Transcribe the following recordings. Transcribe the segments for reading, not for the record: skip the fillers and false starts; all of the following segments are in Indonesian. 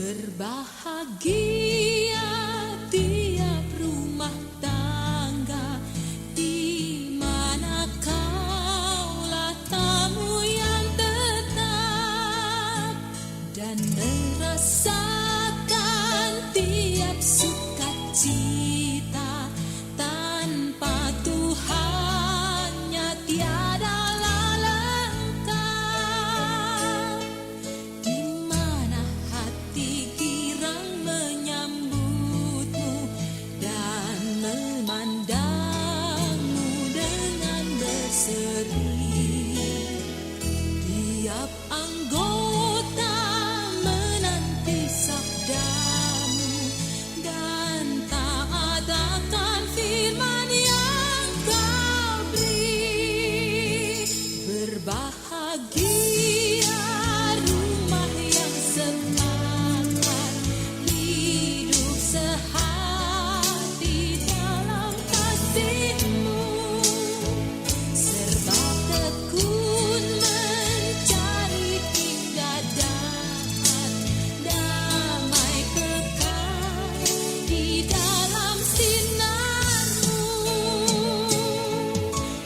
Berbahagia tiap rumah tangga di mana kaulah tamu yang tetap dan merasakan tiap sukacita. Tanpa Tuhannya tiadalah lengkap. Di mana hati girang menyambutmu dan memandangmu dengan berseri. Tiap anggota menanti sabdamu dan taat akan firman yang kau beri. Berbahagia rumah yang sepakat, hidup sehati dalam kasih-Mu, serba tekun mencari hingga dapat damai kekal di dalam sinar-Mu.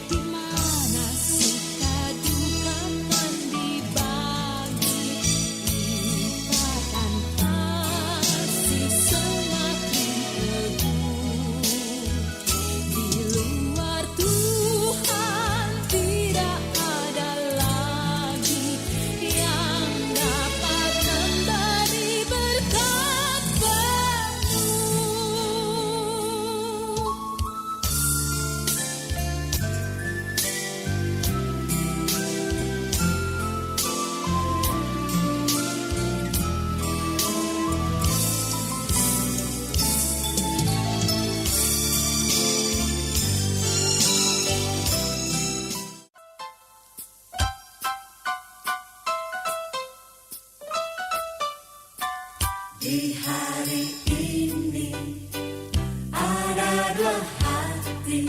Di mana suka duka kan dibagi, ikatan kasih semakin teguh. Di luar Tuhan tidak ada lagi yang dapat memberi berkat penuh. Di hari ini ada dua hati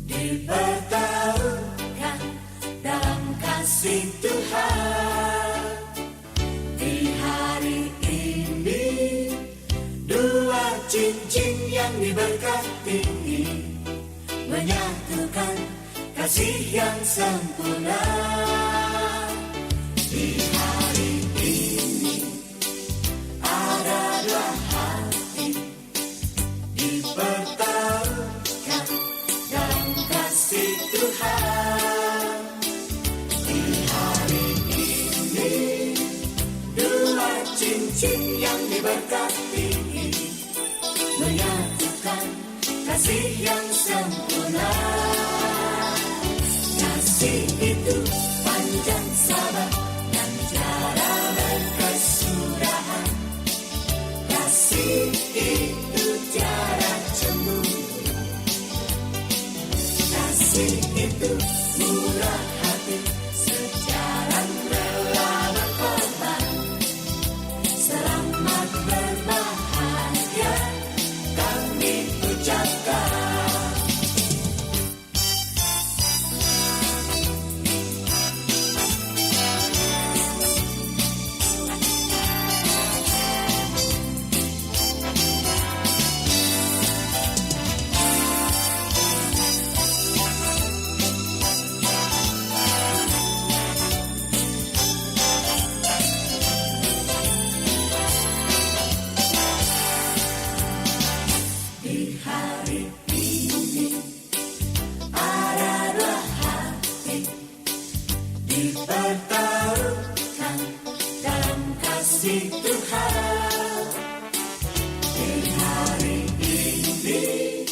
dipertaruhkan dalam kasih Tuhan. Di hari ini dua cincin yang diberkati menyatukan kasih yang sempurna. Di hari ini ada dua hati dipertaruhkan dalam kasih Tuhan. Di hari ini dua cincin yang diberkati menyatukan kasih yang sempurna. Kasih itu panjang sabar dan tiada berkesudahan. Kasih itu tiada cemburu. Kasih itu murah hati, sejalan rela berkorban. Selamat berbahagia kami ucapkan. Di hari ini ada dua hati dipertaruhkan dalam kasih Tuhan. Di hari ini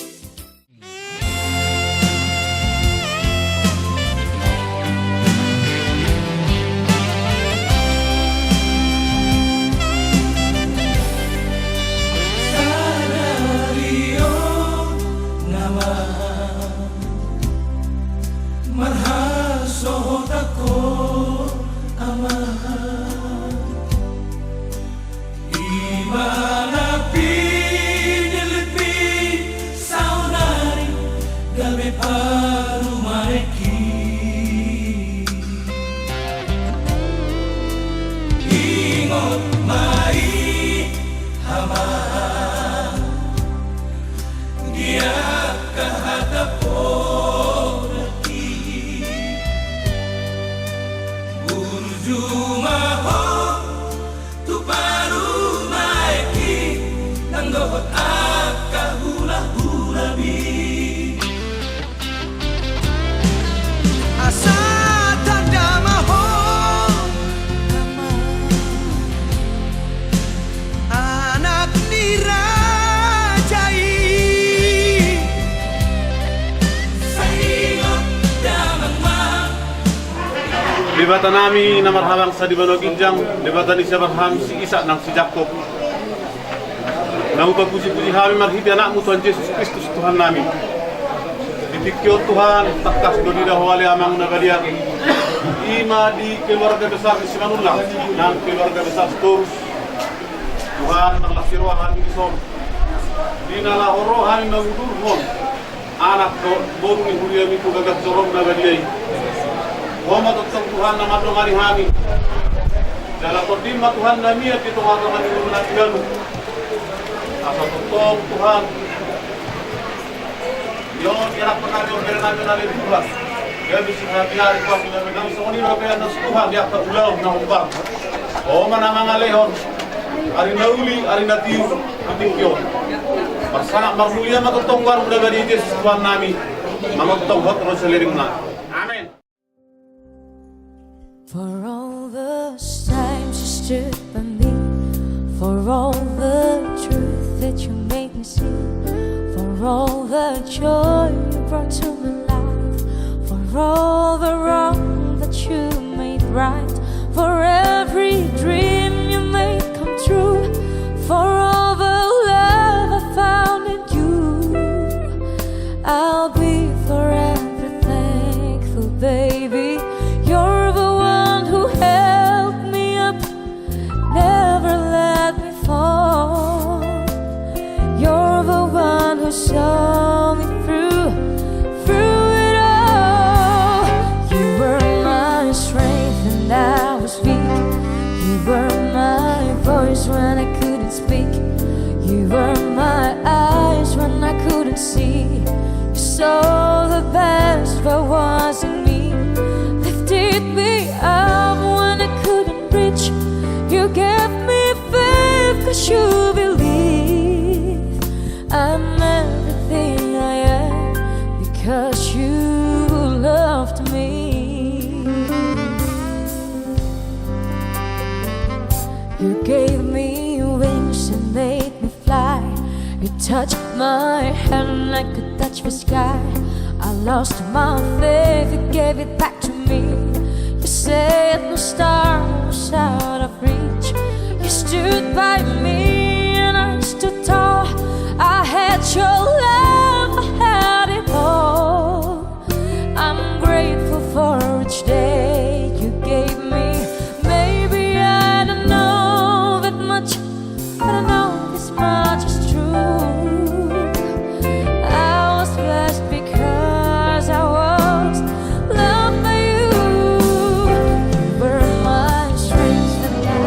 Sanario Debatan nami na marhamang sa Dibanogijang, debatan ni siya marham si Isa ng si Jacob. Nang pagpuji-puji kami marhiti anakmu Tuhan Yesus Kristus Tuhan nami. Dipikyo Tuhan, takas doni dahwali amang nagalian. Ima di keluarga besar di Simanullah, nang keluarga besar Sturus. Tuhan naglasiruan kami isom. Di nalahoro kami nangudurhon. Anak baru ni huriami ku gagat jorong nagalian. Muhammad Tuhan nama dongari kami. Dalam kodima Tuhan nami at ito nga naman yung natigan. Asa tutong Tuhan. Yon irak penagyon dari nabi nabi Tuhan. Dia bisa hati-hati kuat bila megang songoni nabi anas Tuhan dia kebulau na umpar. O manamang alehon. Ari nauli, ari natiu, atikyo. Marsana marmulia matutong war muda badi Yesus Tuhan nami. Mamutong hot ro seliring na. Amen. For all the times you stood by me, for all the truth that you made me see, for all the joy you brought to my life, for all the wrong that you made right, for every dream you made come true, for all the love I found in you, I'll be forever thankful, baby. You're the one who held me up, never let me fall. You're the one who saw me through it all. You were my strength and I was weak. You were my voice when I couldn't speak. You were my eyes when I couldn't see. You saw the best that was in me. Lifted me up when I couldn't reach. You gave me faith 'cause you believe I'm everything I am because you loved me. You gave me wings and made me fly. You touched my hand like I touched the sky. I lost my faith, you gave it back to me. You said no star was out of reach. You stood by me and I stood tall. I had your love, I had it all. I'm grateful for each day you gave me. Maybe I don't know that much, but I know this much is true. I was blessed because I was loved by you. You were my strength and I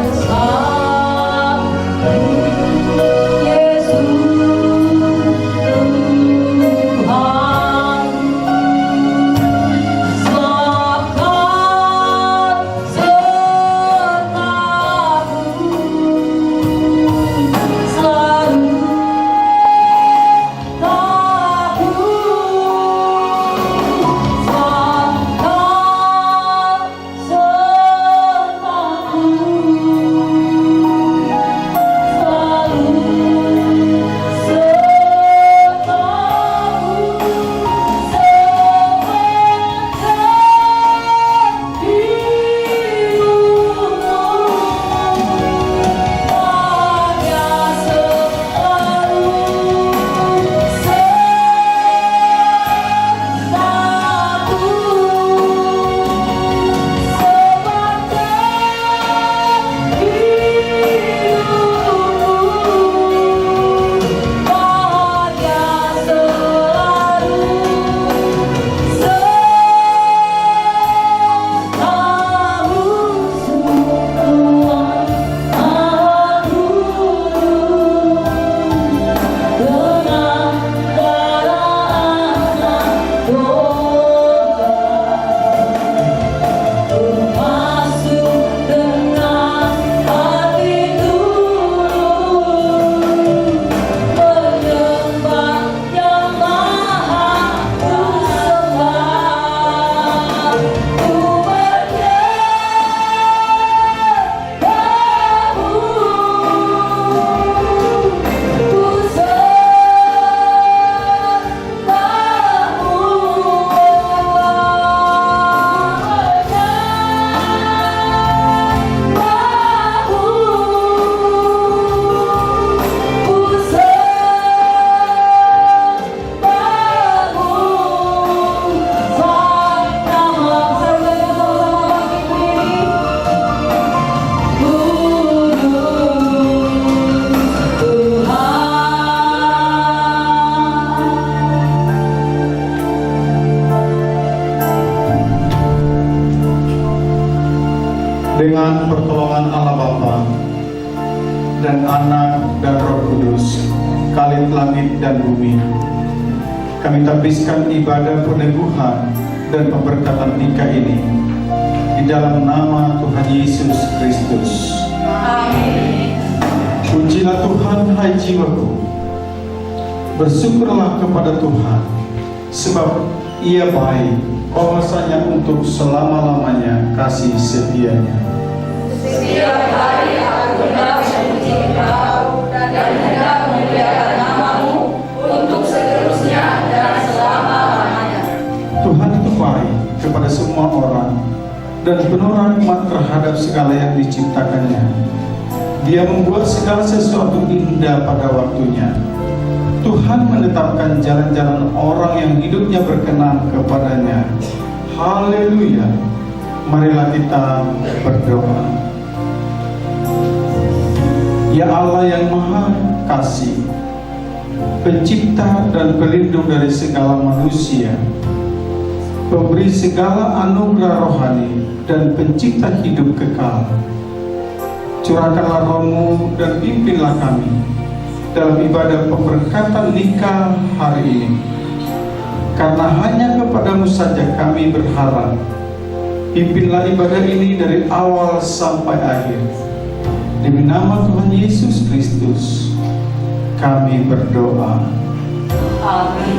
langit dan bumi. Kami tabiskan ibadah peneguhan dan pemberkatan nikah ini di dalam nama Tuhan Yesus Kristus. Amin. Pujilah Tuhan, hai jiwaku. Bersyukurlah kepada Tuhan, sebab Ia baik, bahwasanya untuk selama-lamanya kasih setianya. Setiap hari aku hendak memuji Engkau dan hendak memuliakan nama-Mu untuk seterusnya dan selama-lamanya. Tuhan itu baik kepada semua orang dan penuh rahmat terhadap segala yang diciptakannya. Dia membuat segala sesuatu indah pada waktunya. Tuhan menetapkan jalan-jalan orang yang hidupnya berkenan kepadanya. Haleluya. Marilah kita berdoa. Ya Allah yang Maha Kasih, Pencipta dan Pelindung dari segala manusia, Pemberi segala anugerah rohani dan Pencipta hidup kekal, curahkanlah Roh-Mu dan pimpinlah kami dalam ibadah pemberkatan nikah hari ini. Karena hanya kepada-Mu saja kami berharap. Pimpinlah ibadah ini dari awal sampai akhir. Demi nama Tuhan Yesus Kristus, kami berdoa. Amin.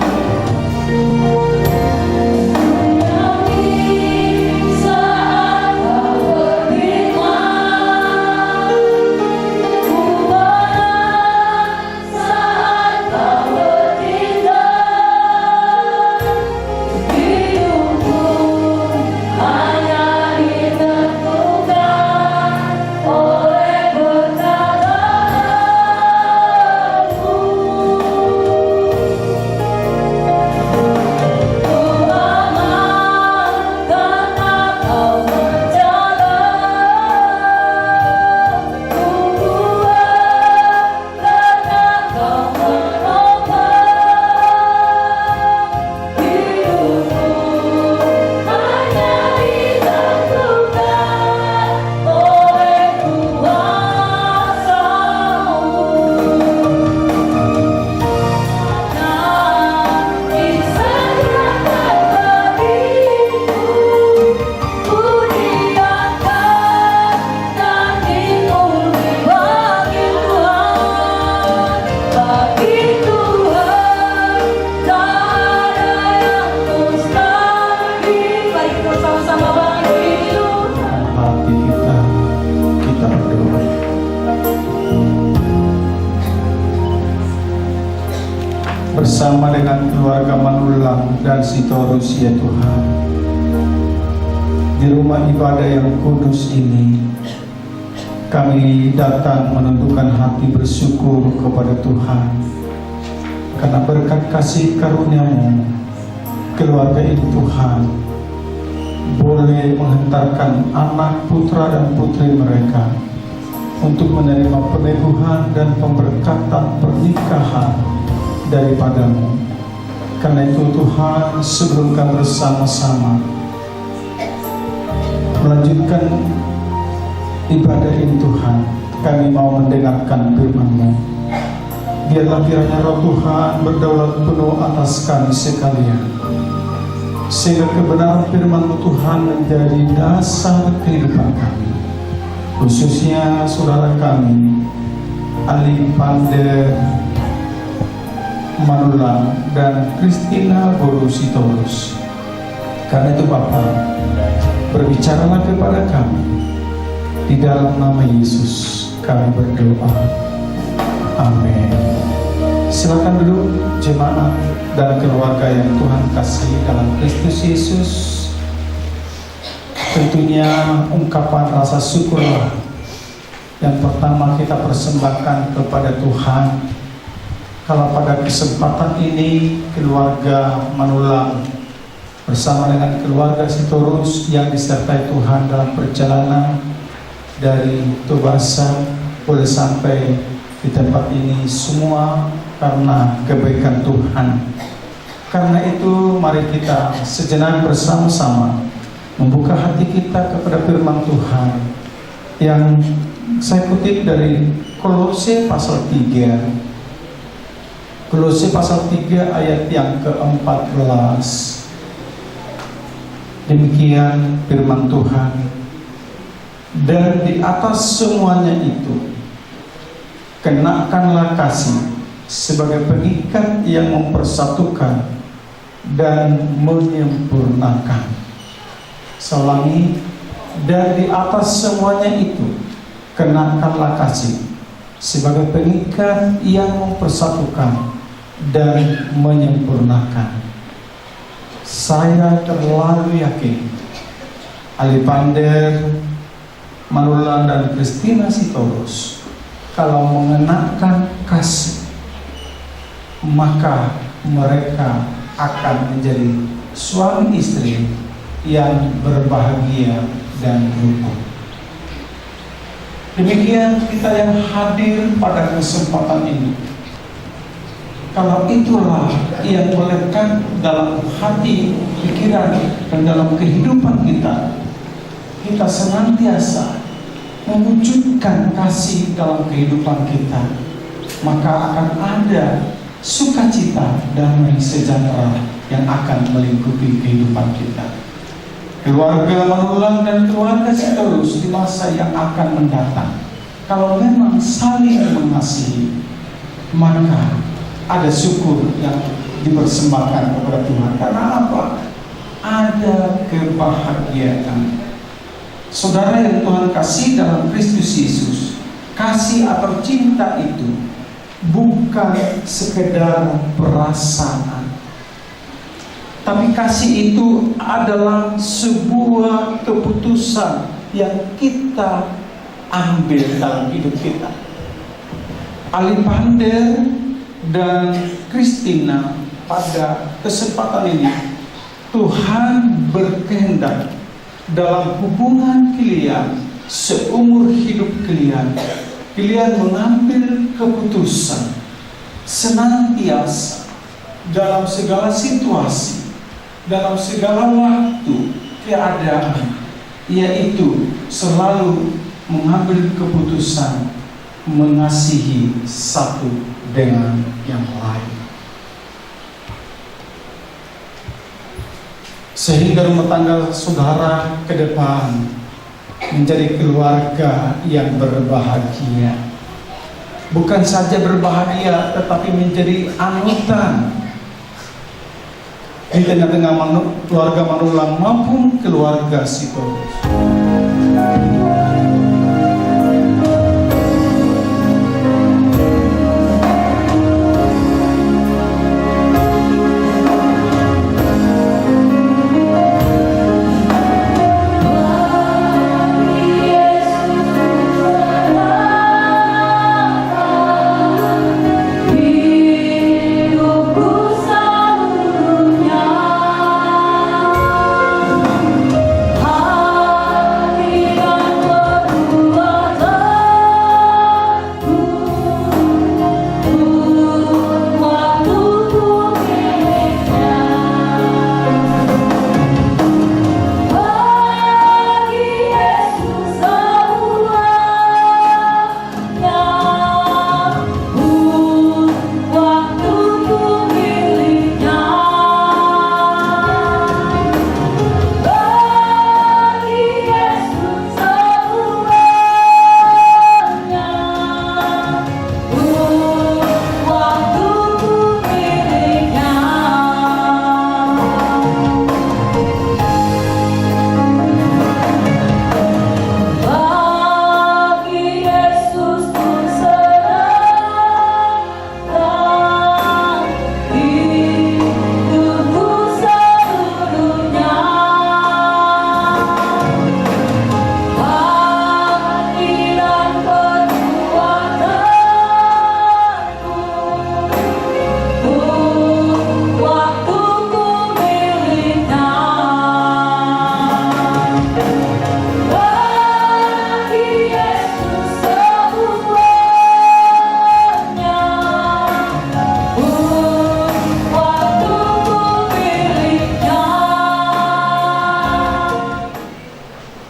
Bersama dengan keluarga Manulang dan Sitorus, ya Tuhan, di rumah ibadah yang kudus ini, kami datang menundukkan hati bersyukur kepada Tuhan karena berkat kasih karunia-Mu, keluarga ini Tuhan boleh menghantarkan anak putra dan putri mereka untuk menerima peneguhan dan pemberkatan pernikahan daripada-Mu. Karena itu Tuhan, sebelum kami bersama-sama melanjutkan ibadah ini Tuhan, kami mau mendengarkan firman-Mu. Biarlah kiranya Roh Tuhan berdaulat penuh atas kami sekalian, sehingga kebenaran firman-Mu Tuhan menjadi dasar kehidupan kami, khususnya saudara kami Ali Pander Manulang dan Kristina Boru Sitorus. Karena itu Bapa, berbicaralah kepada kami. Di dalam nama Yesus kami berdoa. Amin. Silakan duduk jemaat dan keluarga yang Tuhan kasih dalam Kristus Yesus. Tentunya ungkapan rasa syukurlah yang pertama kita persembahkan kepada Tuhan. Kalau pada kesempatan ini keluarga Manulang bersama dengan keluarga Sitorus yang disertai Tuhan dalam perjalanan dari Tobasa boleh sampai di tempat ini semua karena kebaikan Tuhan. Karena itu mari kita sejenak bersama-sama membuka hati kita kepada firman Tuhan yang saya kutip dari Kolose pasal 3. Kolose pasal 3 ayat yang ke-14. Demikian firman Tuhan. Dan di atas semuanya itu, kenakanlah kasih sebagai pengikat yang mempersatukan dan menyempurnakan. Selangi, dan di atas semuanya itu, kenakanlah kasih sebagai pengikat yang mempersatukan dan menyempurnakan. Saya terlalu yakin Alipander, Manulang dan Christina Sitorus kalau mengenakan kasih, maka mereka akan menjadi suami istri yang berbahagia dan rukun. Demikian kita yang hadir pada kesempatan ini, kalau itulah yang melekat dalam hati, pikiran, dan dalam kehidupan kita, kita senantiasa mewujudkan kasih dalam kehidupan kita, maka akan ada sukacita, damai, sejahtera yang akan melingkupi kehidupan kita. Keluarga Manulang dan keluarga Sitorus di masa yang akan mendatang, kalau memang saling mengasihi, maka ada syukur yang dipersembahkan kepada Tuhan. Karena apa? Ada kebahagiaan. Saudara yang Tuhan kasih dalam Kristus Yesus, kasih atau cinta itu bukan sekedar perasaan, tapi kasih itu adalah sebuah keputusan yang kita ambil dalam hidup kita. Alipander dan Christina pada kesempatan ini, Tuhan berkehendak dalam hubungan kalian seumur hidup kalian mengambil keputusan senantiasa dalam segala situasi, dalam segala waktu keadaan, yaitu selalu mengambil keputusan mengasihi satu dengan yang lain. Sehingga rumah tangga saudara ke depan menjadi keluarga yang berbahagia. Bukan saja berbahagia, tetapi menjadi anutan di tengah-tengah keluarga Manulang maupun keluarga Sitorus.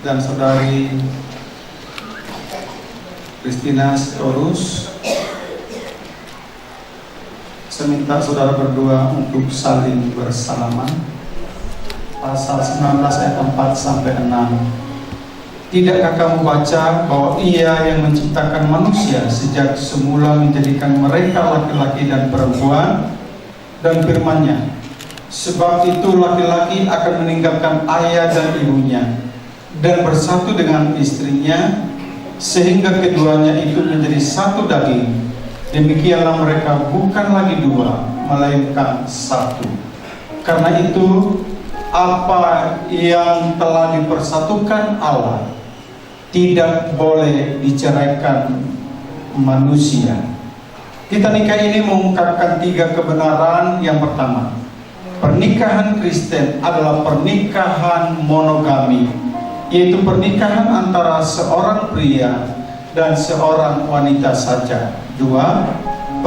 Dan saudari Christina Sitorus Saya minta saudara berdua untuk saling bersalaman. Pasal 19 ayat 4 sampai 6. Tidakkah kamu baca bahwa Ia yang menciptakan manusia sejak semula menjadikan mereka laki-laki dan perempuan, dan firman-Nya, sebab itu laki-laki akan meninggalkan ayah dan ibunya dan bersatu dengan istrinya, sehingga keduanya itu menjadi satu daging. Demikianlah mereka bukan lagi dua, melainkan satu. Karena itu, apa yang telah dipersatukan Allah tidak boleh diceraikan manusia. Kita nikah ini mengungkapkan 3 kebenaran. Yang pertama, pernikahan Kristen adalah pernikahan monogami, yaitu pernikahan antara seorang pria dan seorang wanita saja. 2,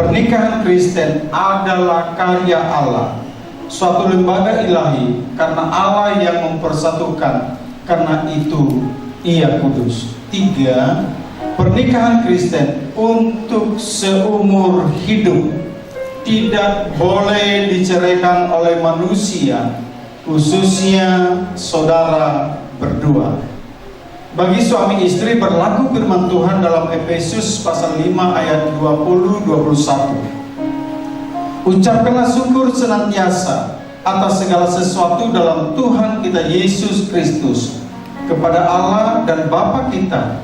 pernikahan Kristen adalah karya Allah, suatu lembaga ilahi, karena Allah yang mempersatukan, karena itu Ia kudus. 3, pernikahan Kristen untuk seumur hidup, tidak boleh diceraikan oleh manusia, khususnya saudara berdua. Bagi suami istri berlaku firman Tuhan dalam Efesus pasal 5 ayat 20-21. Ucapkanlah syukur senantiasa atas segala sesuatu dalam Tuhan kita Yesus Kristus kepada Allah dan Bapa kita,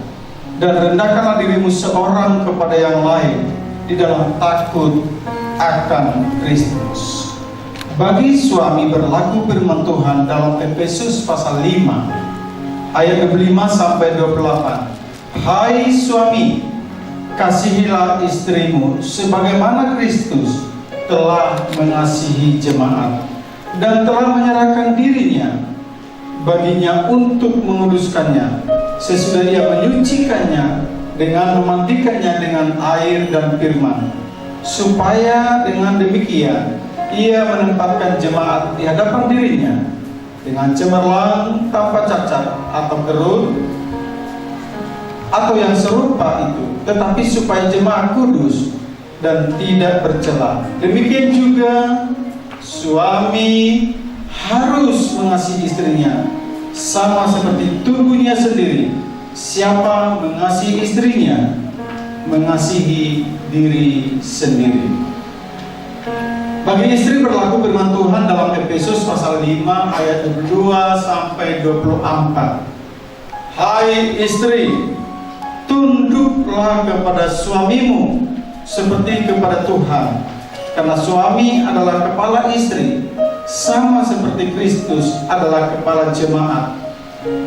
dan rendahkanlah dirimu seorang kepada yang lain di dalam takut akan Kristus. Bagi suami berlaku firman Tuhan dalam Efesus pasal 5 ayat 25 sampai 28. Hai suami, kasihilah istrimu sebagaimana Kristus telah mengasihi jemaat dan telah menyerahkan dirinya baginya untuk menguduskannya, sesudah Ia menyucikannya dengan memandikannya dengan air dan firman, supaya dengan demikian Ia menempatkan jemaat di hadapan dirinya dengan cemerlang, tanpa cacat atau kerut atau yang serupa itu, tetapi supaya jemaat kudus dan tidak bercela. Demikian juga suami harus mengasihi istrinya sama seperti tubuhnya sendiri. Siapa mengasihi istrinya, mengasihi diri sendiri. Bagi istri berlaku firman Tuhan dalam Efesus pasal 5 ayat 2 sampai 24. Hai istri, tunduklah kepada suamimu seperti kepada Tuhan, karena suami adalah kepala istri, sama seperti Kristus adalah kepala jemaat.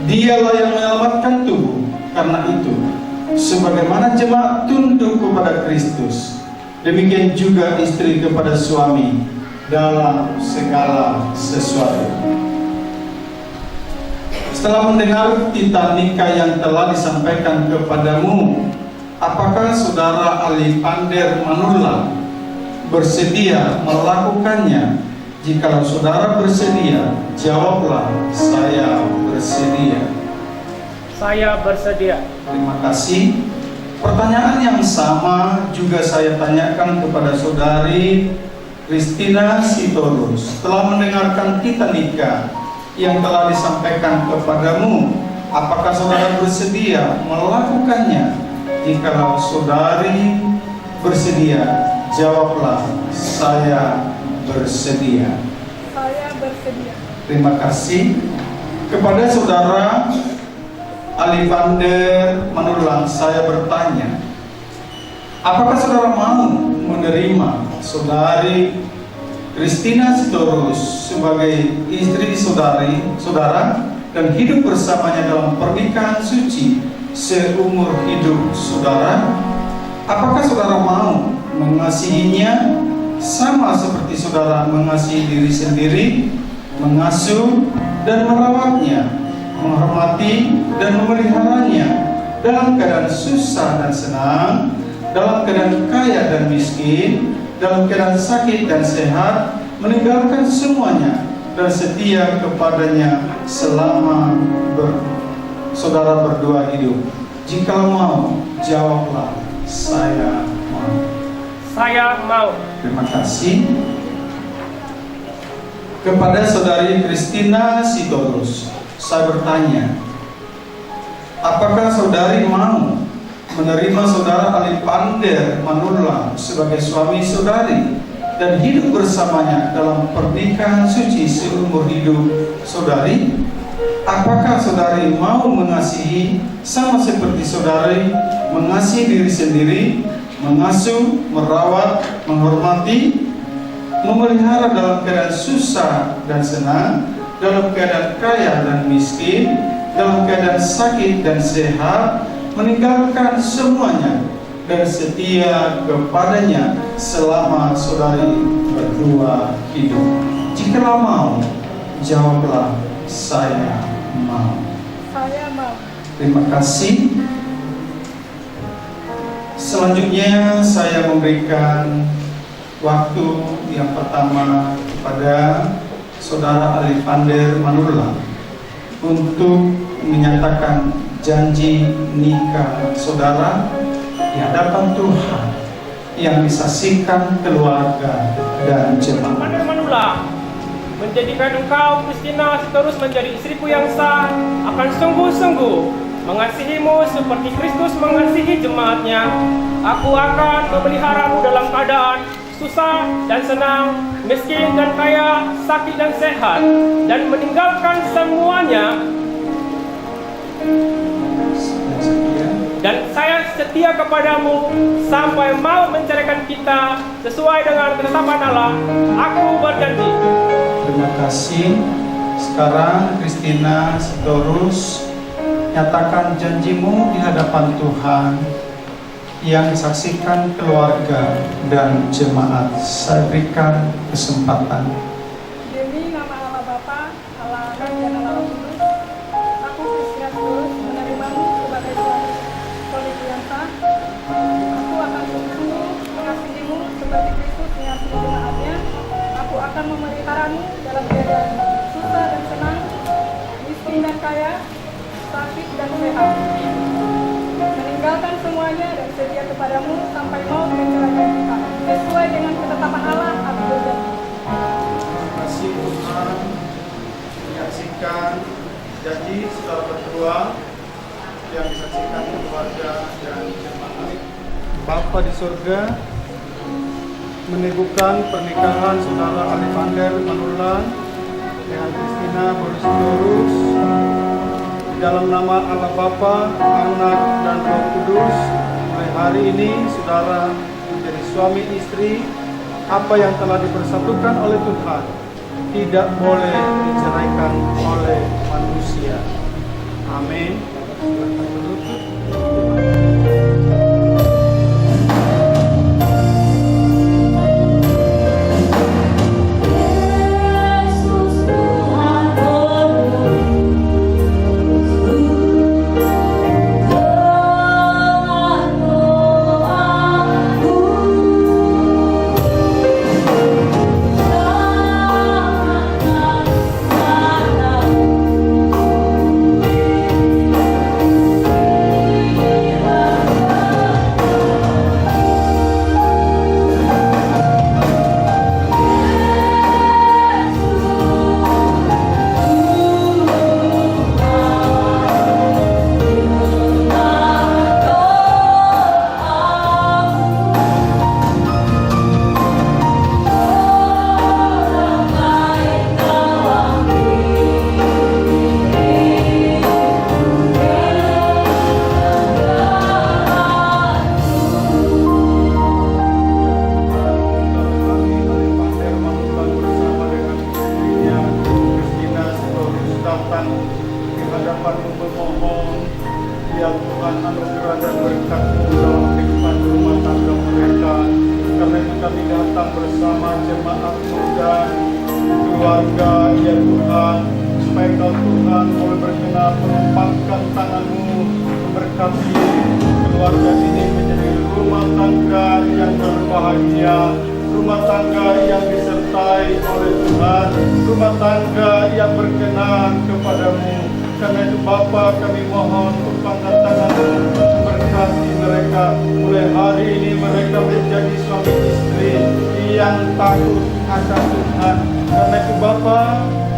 Dialah yang menyelamatkan tubuh. Karena itu, sebagaimana jemaat tunduk kepada Kristus, demikian juga istri kepada suami dalam segala sesuatu. Setelah mendengar titah nikah yang telah disampaikan kepadamu, apakah saudara Alipander Manula bersedia melakukannya? Jikalau saudara bersedia, jawablah, saya bersedia. Saya bersedia. Terima kasih. Pertanyaan yang sama juga saya tanyakan kepada saudari Christina Sitorus. Setelah mendengarkan titah nikah yang telah disampaikan kepadamu, apakah saudara bersedia melakukannya? Jikalau saudari bersedia, jawablah, saya bersedia. Saya bersedia. Terima kasih. Kepada saudara Alipander Manulang, saya bertanya, apakah saudara mau menerima saudari Christina Sitorus sebagai istri saudara dan hidup bersamanya dalam pernikahan suci seumur hidup saudara? Apakah saudara mau mengasihinya sama seperti saudara mengasihi diri sendiri, mengasuh dan merawatnya, menghormati dan memeliharanya dalam keadaan susah dan senang, dalam keadaan kaya dan miskin, dalam keadaan sakit dan sehat, meninggalkan semuanya dan setia kepadanya selama saudara berdua hidup? Jika mau, jawablah, saya mau. Saya mau. Terima kasih. Kepada Saudari Christina Sitorus, saya bertanya, apakah saudari mau menerima Saudara Alipander Manurlang sebagai suami saudari dan hidup bersamanya dalam pernikahan suci seumur hidup saudari? Apakah saudari mau mengasihi sama seperti saudari mengasihi diri sendiri, mengasuh, merawat, menghormati, memelihara dalam keadaan susah dan senang, dalam keadaan kaya dan miskin, dalam keadaan sakit dan sehat, meninggalkan semuanya dan setia kepadanya selama saudari berdua hidup? Jikalau mau, jawablah, saya mau. Saya mau. Terima kasih. Selanjutnya saya memberikan waktu yang pertama kepada Saudara Alipander Manurlang untuk menyatakan janji nikah saudara di hadapan Tuhan yang disaksikan keluarga dan jemaat. Alipander Manurlang, menjadikan engkau Christina Sitorus menjadi istriku yang sah, akan sungguh-sungguh mengasihimu seperti Kristus mengasihi jemaatnya. Aku akan memeliharamu dalam keadaan susah dan senang, miskin dan kaya, sakit dan sehat, dan meninggalkan semuanya. Dan saya setia kepadamu sampai mau menceraikan kita sesuai dengan ketetapan Allah. Aku berjanji. Terima kasih. Sekarang Christina Sitorus, nyatakan janjimu di hadapan Tuhan yang disaksikan keluarga dan jemaat. Saya berikan kesempatan. Demi nama Allah Bapa, Allah Anak dan Allah Roh Kudus, aku Christina Sitorus menerimamu sebagai suamiku yang sah. Aku akan sungguh-sungguh mengasihimu seperti Kristus mengasihi jemaatnya. Aku akan memeliharamu dalam keadaan susah dan senang, miskin dan kaya, sakit dan sehat, meninggalkan semuanya dan setia kepadamu sampai mau menceraikan kita sesuai dengan ketetapan Allah. Aku berjanji. Terima kasih Tuhan menyaksikan janji saudara berdua yang disaksikan keluarga dan jemaat. Bapa di surga, meneguhkan pernikahan saudara Alipander Manurlang dengan Christina Sitorus dalam nama Allah Bapa, Anak dan Roh Kudus. Mulai hari ini saudara menjadi suami istri. Apa yang telah dipersatukan oleh Tuhan tidak boleh diceraikan oleh manusia. Amin. Karena itu Bapa, kami mohon upang dan tangan-Mu memberkati mereka mereka. Mulai hari ini mereka menjadi suami istri yang takut akan Tuhan. Karena itu Bapa,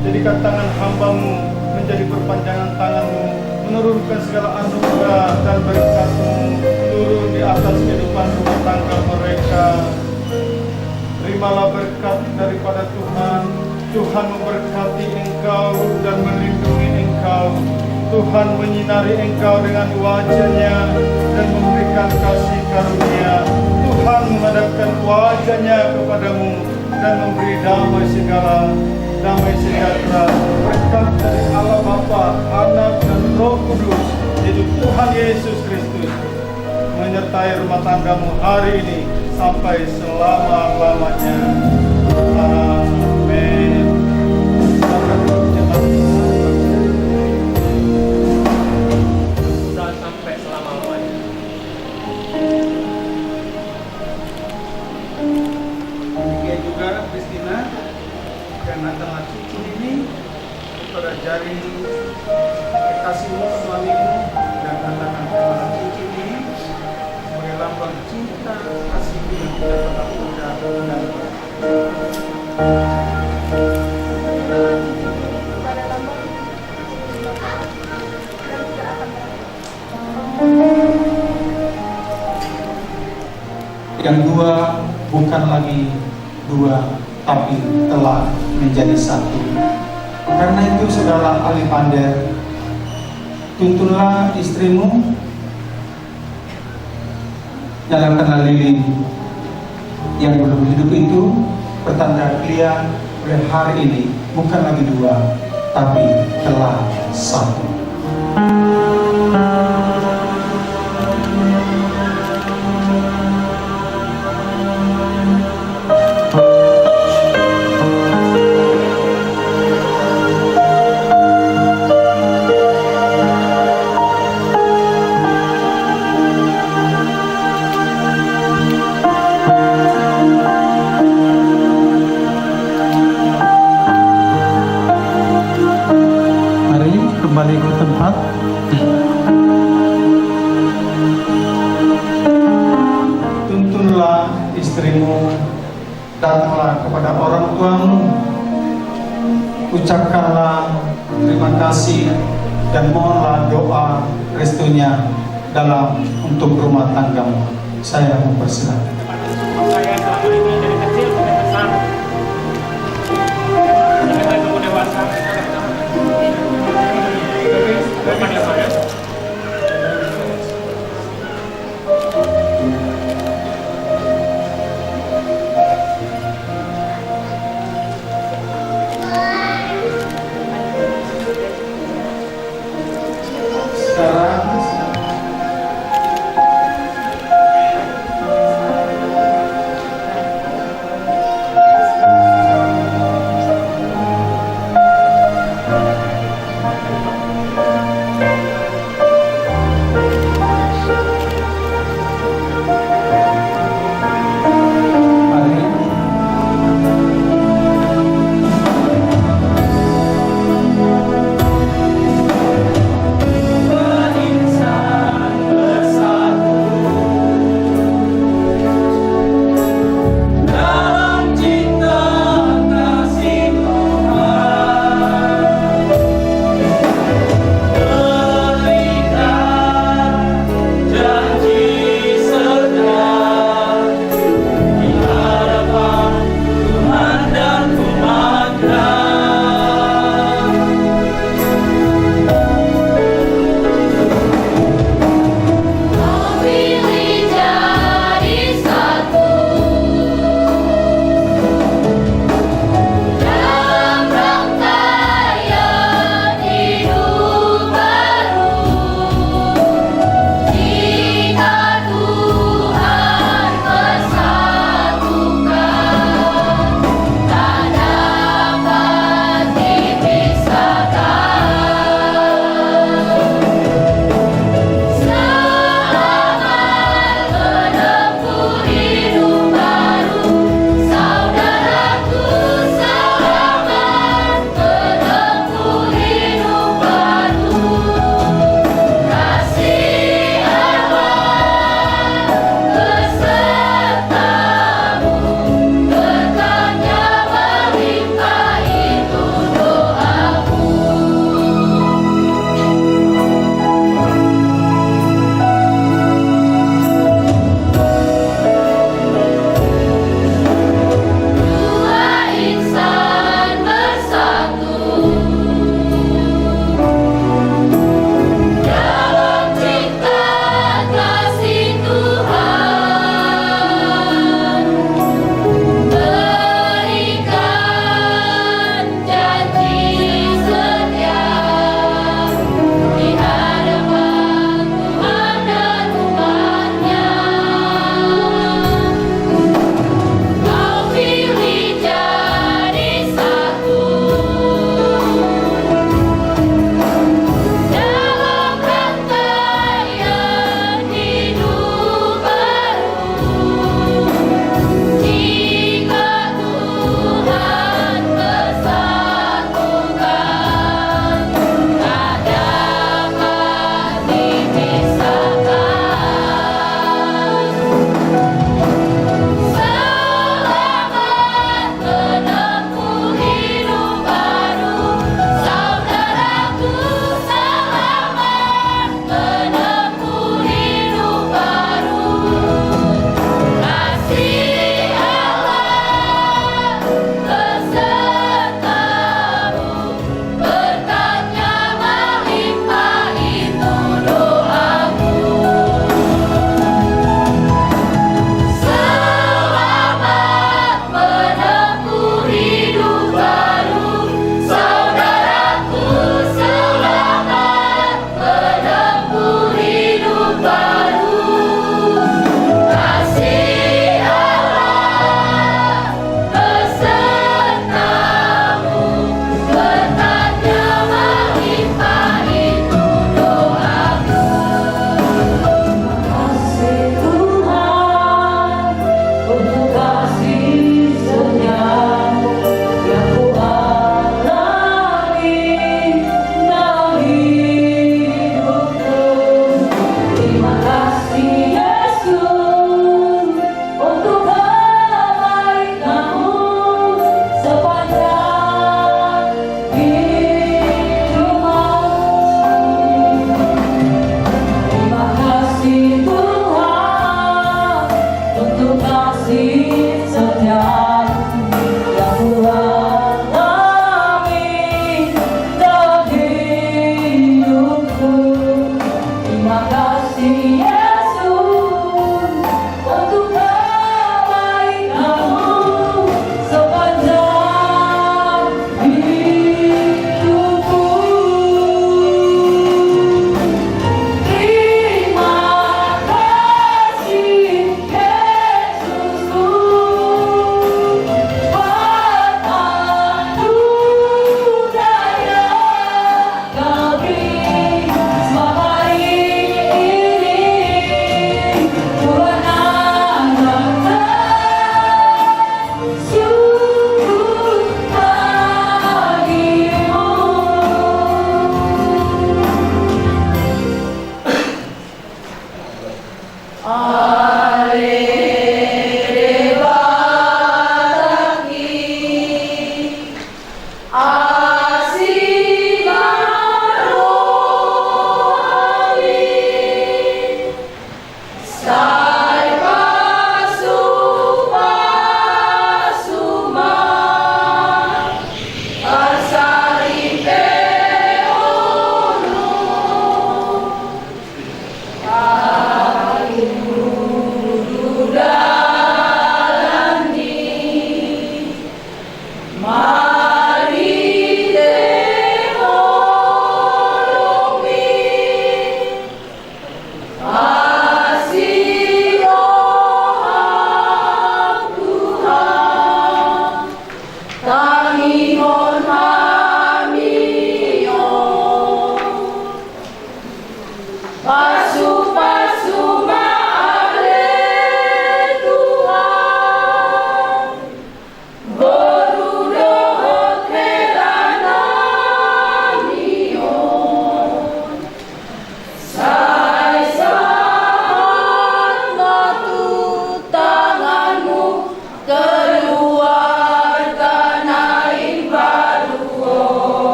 jadikan tangan hamba-Mu menjadi perpanjangan tangan-Mu, menurunkan segala anugerah dan berkat-Mu turun di atas kehidupan rumah tangga mereka. Terimalah berkat daripada Tuhan. Tuhan memberkati engkau dan melindungi engkau. Tuhan menyinari engkau dengan wajah-Nya dan memberikan kasih karunia. Tuhan menghadapkan wajah-Nya kepadamu dan memberi damai sejahtera. Berkat dari Allah Bapa, Anak dan Roh Kudus, yaitu Tuhan Yesus Kristus, menyertai rumah tanggamu hari ini sampai selama-lamanya. Amin. Sudah sampai selama-lamanya. Demikian juga Kristina, karena telah cincin ini pada jari kekasihmu, suamimu, dan katakan kepada cincin ini sebagai lambang cinta kasihmu yang tidak pernah pudar dan kepada lambang dan tidak akan yang dua bukan lagi dua, tapi telah menjadi satu. Karena itu saudara Alipander, tuntunlah istrimu, nyalakanlah lilin yang belum hidup itu, pertanda kalian oleh hari ini bukan lagi dua, tapi telah satu. Kembali ke tempat. Tuntunlah istrimu, datanglah kepada orang tuamu, ucapkanlah terima kasih dan mohonlah doa restunya dalam untuk rumah tanggamu. Saya mempersilakan. Saya selama ini dari kecil sampai besar. Sampai saya tumbuh dewasa. Bukan ya, Pak, ya? Sekarang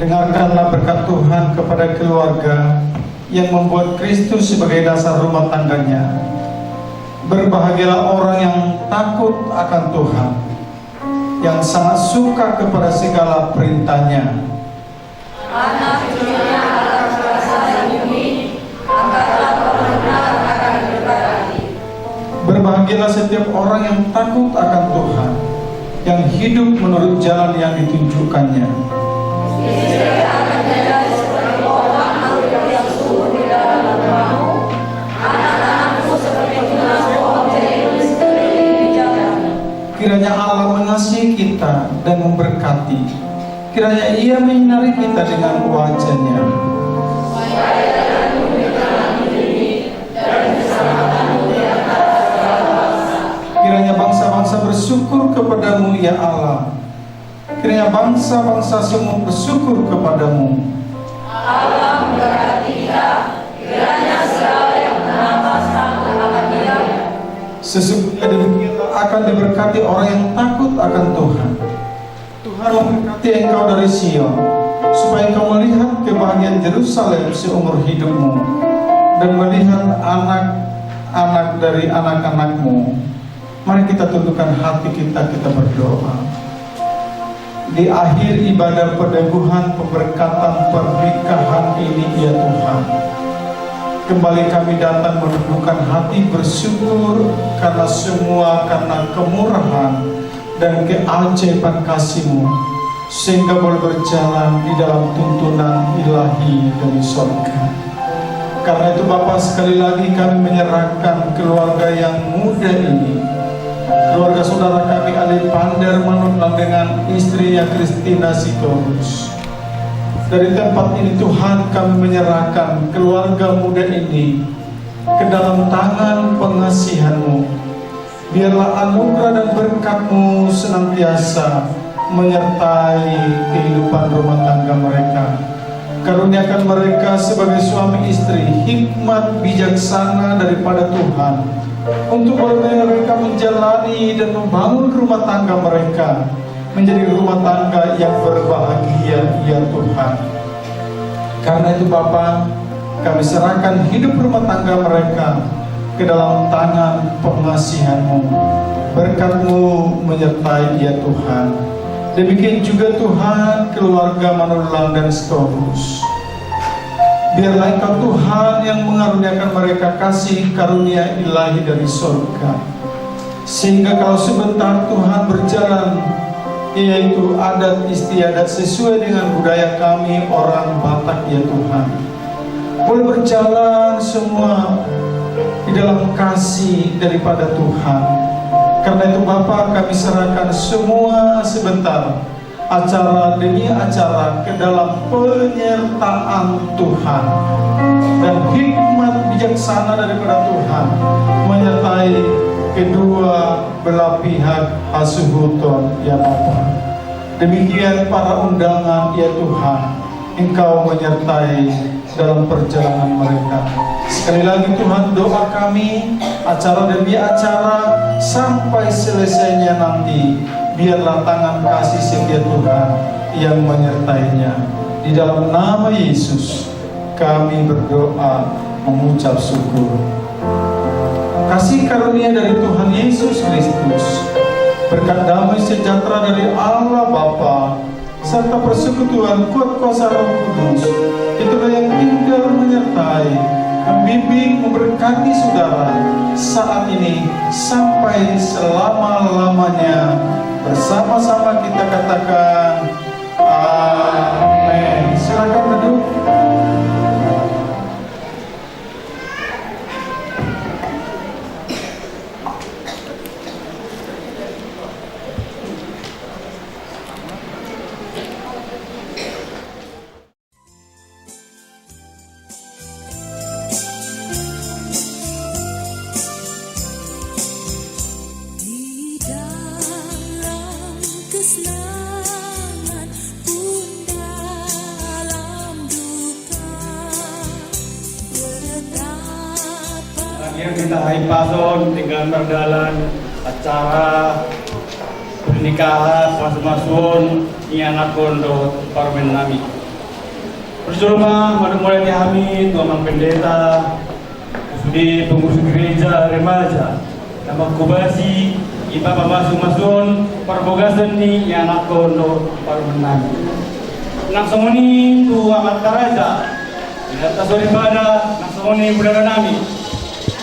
dengarkanlah berkat Tuhan kepada keluarga yang membuat Kristus sebagai dasar rumah tangganya. Berbahagialah orang yang takut akan Tuhan, yang sangat suka kepada segala perintahnya. Anak cucunya akan merasa bumi, angkatlah benar akan berkati. Berbahagialah setiap orang yang takut akan Tuhan, yang hidup menurut jalan yang ditunjukkannya. Istri akan menjadi seperti pohon anggur yang subur di dalam rumahmu, anak-anakmu seperti bunga pohon jeruk sekeliling di jalan. Kiranya Allah mengasihi kita dan memberkati. Kiranya Ia menyinari kita dengan wajah-Nya. Kiranya bangsa-bangsa bersyukur kepadamu, ya Allah. Kiranya bangsa-bangsa semua bersyukur kepadamu. Allah memberkati kita, kiranya segala yang bernafas takut akan Dia. Sesungguhnya demikianlah akan diberkati orang yang takut akan Tuhan. Tuhan memberkati engkau dari Sion, supaya engkau melihat kebahagiaan Yerusalem seumur hidupmu, dan melihat anak-anak dari anak-anakmu. Mari kita tundukkan hati kita berdoa. Di akhir ibadah peneguhan pemberkatan pernikahan ini, ya Tuhan, kembali kami datang menundukkan hati bersyukur karena kemurahan dan keajaiban kasih-Mu, sehingga boleh berjalan di dalam tuntunan ilahi dari surga. Karena itu Bapa, sekali lagi kami menyerahkan keluarga yang muda ini, keluarga saudara kami Ali Pander Manutlang dengan istrinya Kristina Sitorus. Dari tempat ini Tuhan, kami menyerahkan keluarga muda ini ke dalam tangan pengasihan-Mu. Biarlah anugerah dan berkat-Mu senantiasa menyertai kehidupan rumah tangga mereka. Karuniakan mereka sebagai suami istri hikmat bijaksana daripada Tuhan, untuk mereka menjalani dan membangun rumah tangga mereka menjadi rumah tangga yang berbahagia, ya Tuhan. Karena itu Bapa, kami serahkan hidup rumah tangga mereka ke dalam tangan pengasihan-Mu. Berkat-Mu menyertai, ya Tuhan. Demikian juga Tuhan keluarga Manullang dan Sitorus. Biarlah Engkau Tuhan yang mengaruniakan mereka kasih karunia ilahi dari surga, sehingga kalau sebentar Tuhan berjalan, yaitu adat istiadat sesuai dengan budaya kami orang Batak, ya Tuhan, boleh berjalan semua di dalam kasih daripada Tuhan. Karena itu Bapa, kami serahkan semua sebentar, acara demi acara, ke dalam penyertaan Tuhan dan hikmat bijaksana daripada Tuhan menyertai kedua belah pihak asuhuton, ya Bapa. Demikian para undangan, ya Tuhan, Engkau menyertai dalam perjalanan mereka. Sekali lagi Tuhan, doa kami acara demi acara sampai selesainya nanti, biarlah tangan kasih setia Tuhan yang menyertainya. Di dalam nama Yesus kami berdoa mengucap syukur. Kasih karunia dari Tuhan Yesus Kristus, berkat damai sejahtera dari Allah Bapa, serta persekutuan kuat kuasa Roh Kudus, itulah yang tinggal menyertai, membimbing, memberkati saudara saat ini sampai selama-lamanya. Bersama-sama kita katakan amin. Silakan duduk. Di dalam kesenangan pun dalam duka berdapat. Akhirnya kita hai pason tinggal berdalan acara pernikahan pas-pasun iana kondo parmen nami. Bersulma pada mulai kami Tuhan Pendeta, Sudi pengurus gereja remaja, nama kubasi, iba pamasuk-masun, parbogasan ni yang ako no parmenan. Nang semuni tu amat karaja, lihat tasori pada, nang semuni budaya nami.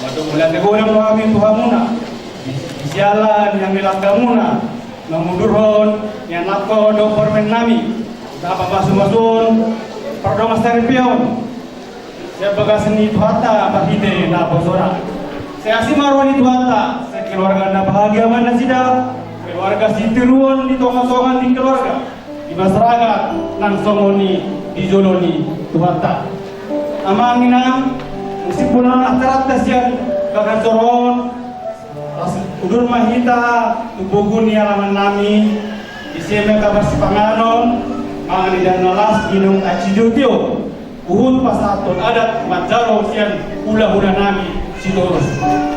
Madu mulai teguran kami Tuhan muna, sialan yang dilangkah muna, memundurhon yang ako no parmen nami. Apa pamasuk-masun, pardomas taripion. Saya bagasan ni Tuhata bahide na bosora. Saya asih marwani Tuhata. Saya keluarga na bahagia mana sida. Keluarga si tiruan di tonga-tongan di keluarga. Di masyarakat nang somoni di joloni Tuhata. Amang inang meskipun anak teratas yang kakak coron. Udur mahita tubuhun ni alaman nami. Iseme kabar si panganon. Mangani dan nalas ginung acidutio. Uhud pasaton adat majaro sian hula-hula nami sitorus.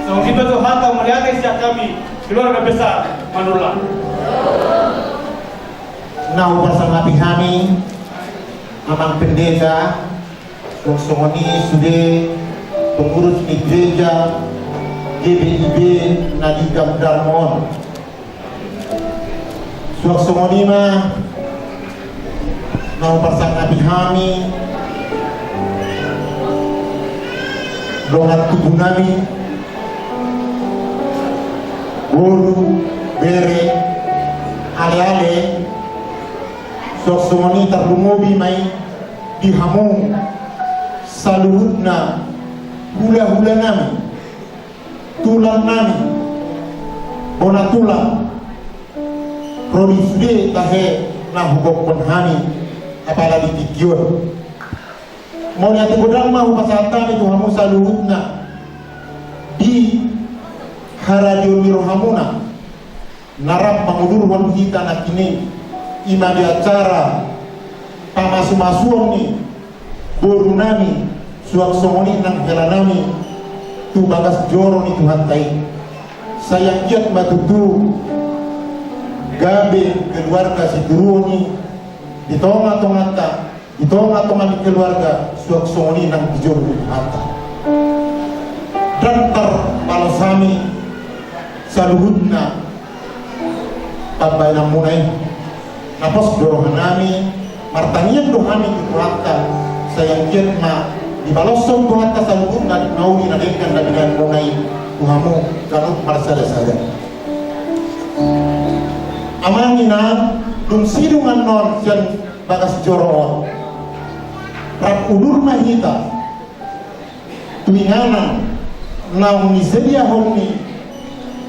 So kita tuh hata melihat siap kami keluarga besar Manula. Nau bersama kami Amang Pendeta Kongsongoni Sude pengurus di gereja GBIB Nadika Darmon. Suaksongoni mah nau bersama kami dongan tubuh nami guru bere ale-ale soksongoni tarlungobi mai dihamung saluhutna hula-hula nami tulang nami bona tulang prodi sude tahe na hukok penhani apalagi tikion mau nyati godang mau pasatan itu hamu saluhutna di haradio mirohamuna narap mangudur wan kita nak ini ima di acara pamasu-masuan ni boru nami suang songoni nang helanami tu bagas joro ni Tuhan tai sayang kiat matutu gabe keluarga si turuni di tonga-tonga di keluarga suak songoni nang dijor hata dan terpalasami saluhutna tabay nang munay napos dorohan nami martanian dohani itu hata sayang kiat ma di balosong dohata saluhutna nauni nadekan na dengan munay tuhamu kanut marsada saja amangina dum sidungan non sian bagas joroon rap udur mahita tuingana naung nisedia homni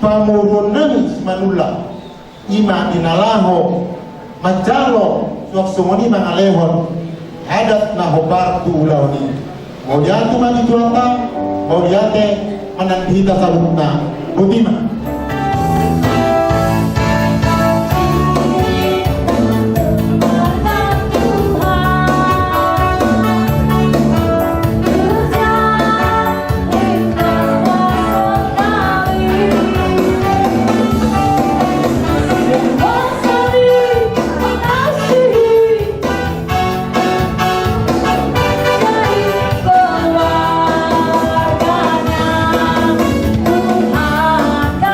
pamuron nami Manula ima dinalaho majalo suaksumoni mangalehon adat na hobar tu ulawni mau diatu mati tuanta mau diate manandhita salutna butima Keluarganya Tuhan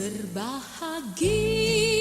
Berbahagia